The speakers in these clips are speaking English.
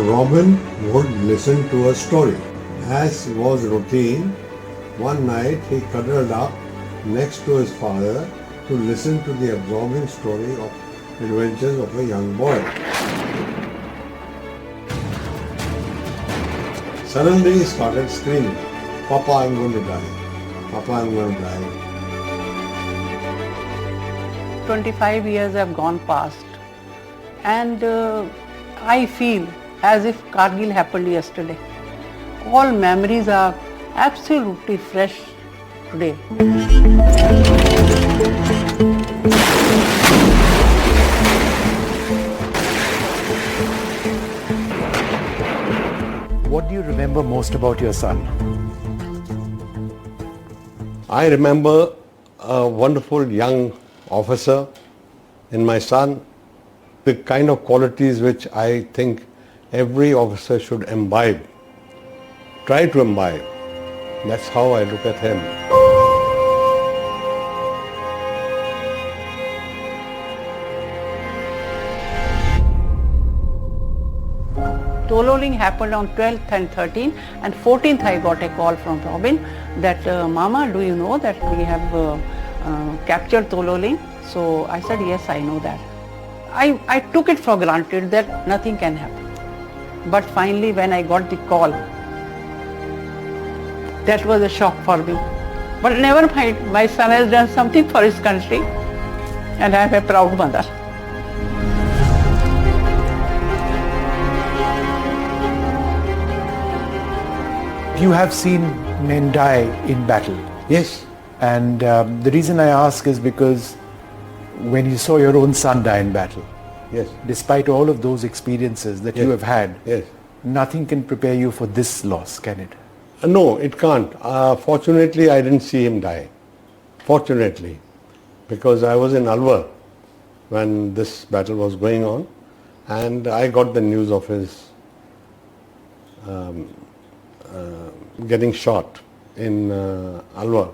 Robin would listen to a story. As was routine, one night he cuddled up next to his father to listen to the absorbing story of adventures of a young boy. Suddenly he started screaming, "Papa, I'm going to die. Papa, I'm going to die." 25 years have gone past and I feel as if Kargil happened yesterday. All memories are absolutely fresh today. What do you remember most about your son? I remember a wonderful young officer in my son, the kind of qualities which I think every officer should imbibe, try to imbibe. That's how I look at him. Tololing happened on 12th and 13th and 14th I got a call from Robin that Mama, do you know that we have captured Tololing? So I said, yes, I know that. I took it for granted that nothing can happen. But finally when I got the call, that was a shock for me. But never mind, my son has done something for his country and I am a proud mother. You have seen men die in battle. Yes. And the reason I ask is because when you saw your own son die in battle, Yes. despite all of those experiences that you have had, Yes. nothing can prepare you for this loss, can it? No, it can't. Fortunately, I didn't see him die. Fortunately, because I was in Alwar when this battle was going on, and I got the news of his getting shot in Alwar.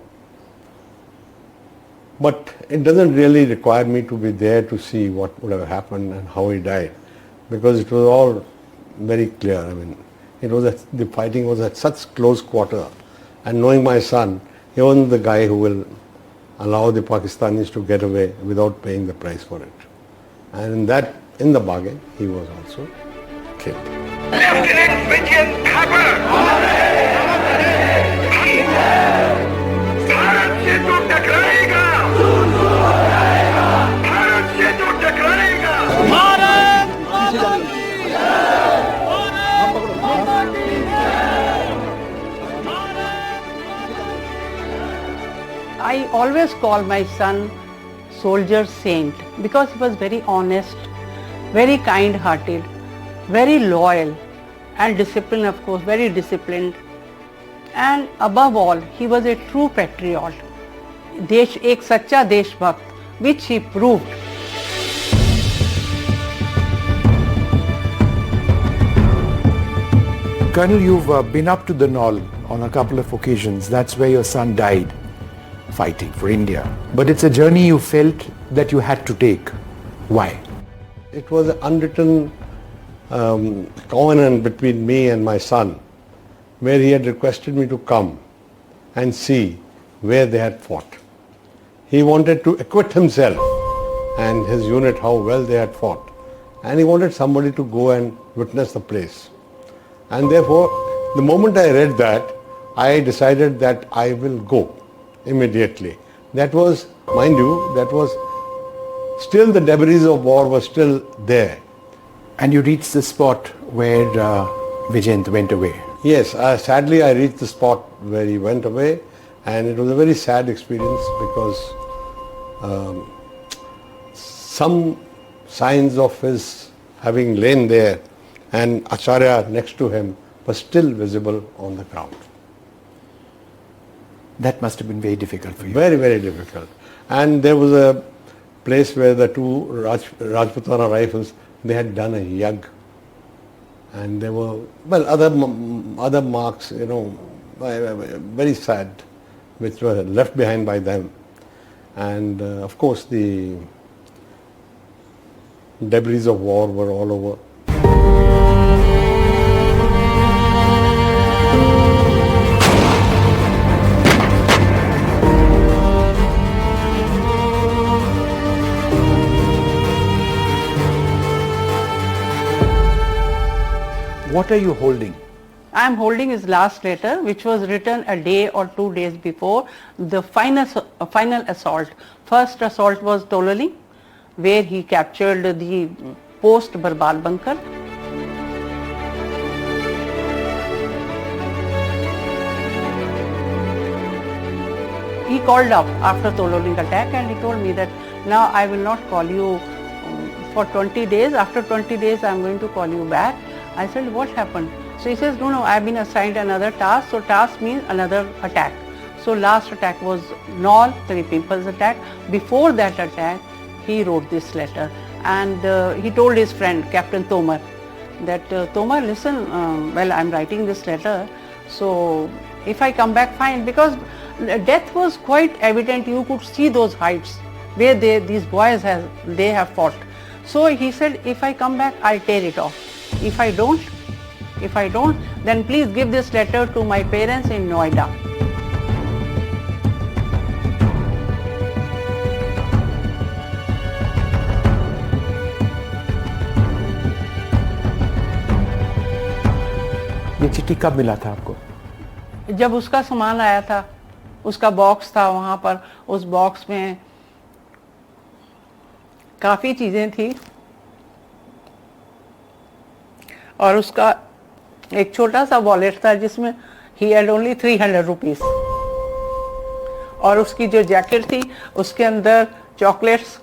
But it doesn't really require me to be there to see what would have happened and how he died, because it was all very clear. I mean, the fighting was at such close quarter, and knowing my son, he wasn't the guy who will allow the Pakistanis to get away without paying the price for it. And in the bargain, he was also killed. Lieutenant Vijayan Thapar! Bharat से तो टकराएगा! भारत से तो टकराएगा! I always call my son soldier saint because he was very honest, very kind-hearted, very loyal and disciplined, of course, very disciplined. And above all, he was a true patriot, एक सच्चा देशभक्त, which he proved. Colonel, you've been up to the Knoll on a couple of occasions. That's where your son died fighting for India. But it's a journey you felt that you had to take. Why? It was an unwritten covenant between me and my son, where he had requested me to come and see where they had fought. He wanted to acquit himself and his unit how well they had fought, and he wanted somebody to go and witness the place. And therefore, the moment I read that, I decided that I will go immediately. That was, mind you, that was still the debris of war was still there. And you reached the spot where Vijayant went away. Yes, sadly I reached the spot where he went away, and it was a very sad experience because some signs of his having lain there and Acharya next to him were still visible on the ground. That must have been very difficult for you. Very, very difficult. And there was a place where the two Rajputana rifles, they had done a yag. And there were, well, other marks, very sad, which were left behind by them. And of course the debris of war were all over. What are you holding? I am holding his last letter, which was written a day or 2 days before the final assault. First assault was Tololi, where he captured the post Barbal bunker. He called up after Tololi attack and he told me that now I will not call you for 20 days. After 20 days I am going to call you back. I said, what happened? So he says, no, I have been assigned another task. So task means another attack. So last attack was Naul, the people's attack. Before that attack, he wrote this letter and he told his friend, Captain Tomar, that Tomar, listen, well, I am writing this letter. So if I come back, fine, because death was quite evident. You could see those heights where these boys have fought. So he said, if I come back, I'll tear it off. If I don't, then please give this letter to my parents in Noida. ये चिट्ठी कब मिला था आपको? जब उसका सामान आया था, उसका बॉक्स था वहाँ पर, उस बॉक्स में काफ़ी चीज़ें थी और उसका एक छोटा सा वॉलेट था जिसमें ही हैड ओनली 300 रुपीज़ और उसकी जो जैकेट थी उसके अंदर चॉकलेट्स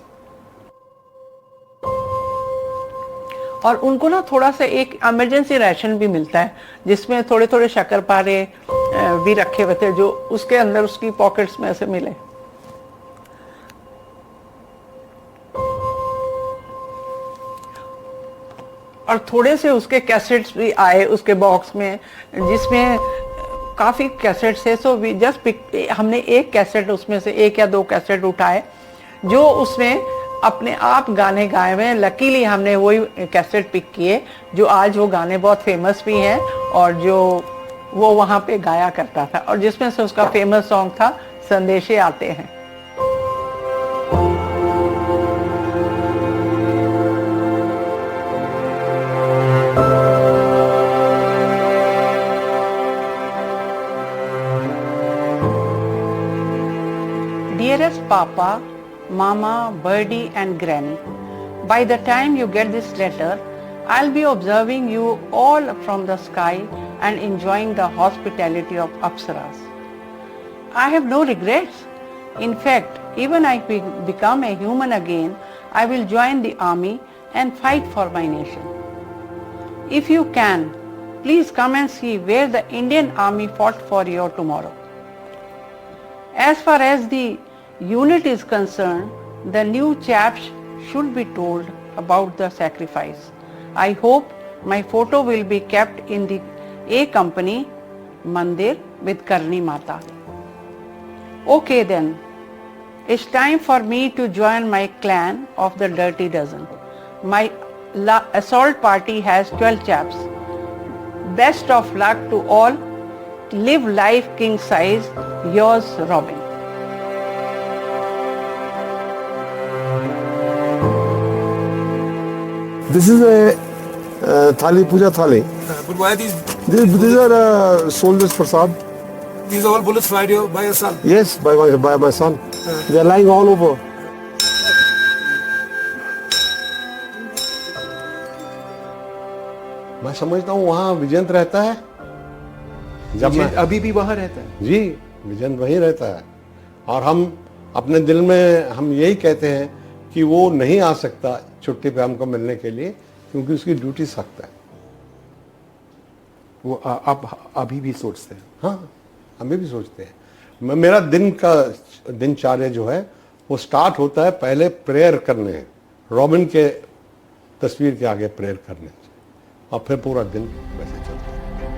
और उनको ना थोड़ा सा एक इमरजेंसी राशन भी मिलता है जिसमें थोड़े थोड़े शक्करपारे भी रखे हुए थे जो उसके अंदर उसकी पॉकेट्स में से मिले। और थोड़े से उसके कैसेट्स भी आए उसके बॉक्स में जिसमें काफ़ी कैसेट्स थे। सो वी जस्ट पिक, हमने एक कैसेट उसमें से 1 या 2 कैसेट उठाए जो उसने अपने आप गाने गाए हुए। लकीली हमने वही कैसेट पिक किए जो आज वो गाने बहुत फेमस भी हैं और जो वो वहाँ पे गाया करता था और जिसमें से उसका फेमस सॉन्ग था संदेशे आते हैं। Dearest Papa, Mama, Birdie and Granny, by the time you get this letter, I'll be observing you all from the sky and enjoying the hospitality of Apsaras. I have no regrets. In fact, even I become a human again, I will join the army and fight for my nation. If you can, please come and see where the Indian army fought for you tomorrow. As far as the unit is concerned, the new chaps should be told about the sacrifice. I hope my photo will be kept in the A Company Mandir with Karni Mata. Okay then, it's time for me to join my clan of the Dirty Dozen. My assault party has 12 chaps. Best of luck to all. Live life king size. Yours, Robin. This is a thali, puja thali. But why these? These are soldiers, Prasad. These are all bullets fired by your son? Yes, by my son. They are lying all over. मैं समझता हूँ वहाँ विजयंत रहता है। जब मैं अभी भी वहाँ रहता है? जी, विजयंत वहीं रहता है और हम अपने दिल में हम यही कहते हैं कि वो नहीं आ सकता छुट्टी पे हमको मिलने के लिए क्योंकि उसकी ड्यूटी सख्त है। वो आप अभी भी सोचते हैं? हाँ, अभी भी सोचते हैं। मेरा दिनचर्या जो है वो स्टार्ट होता है पहले प्रेयर करने, रॉबिन के तस्वीर के आगे प्रेयर करने से और फिर पूरा दिन वैसे चलता है।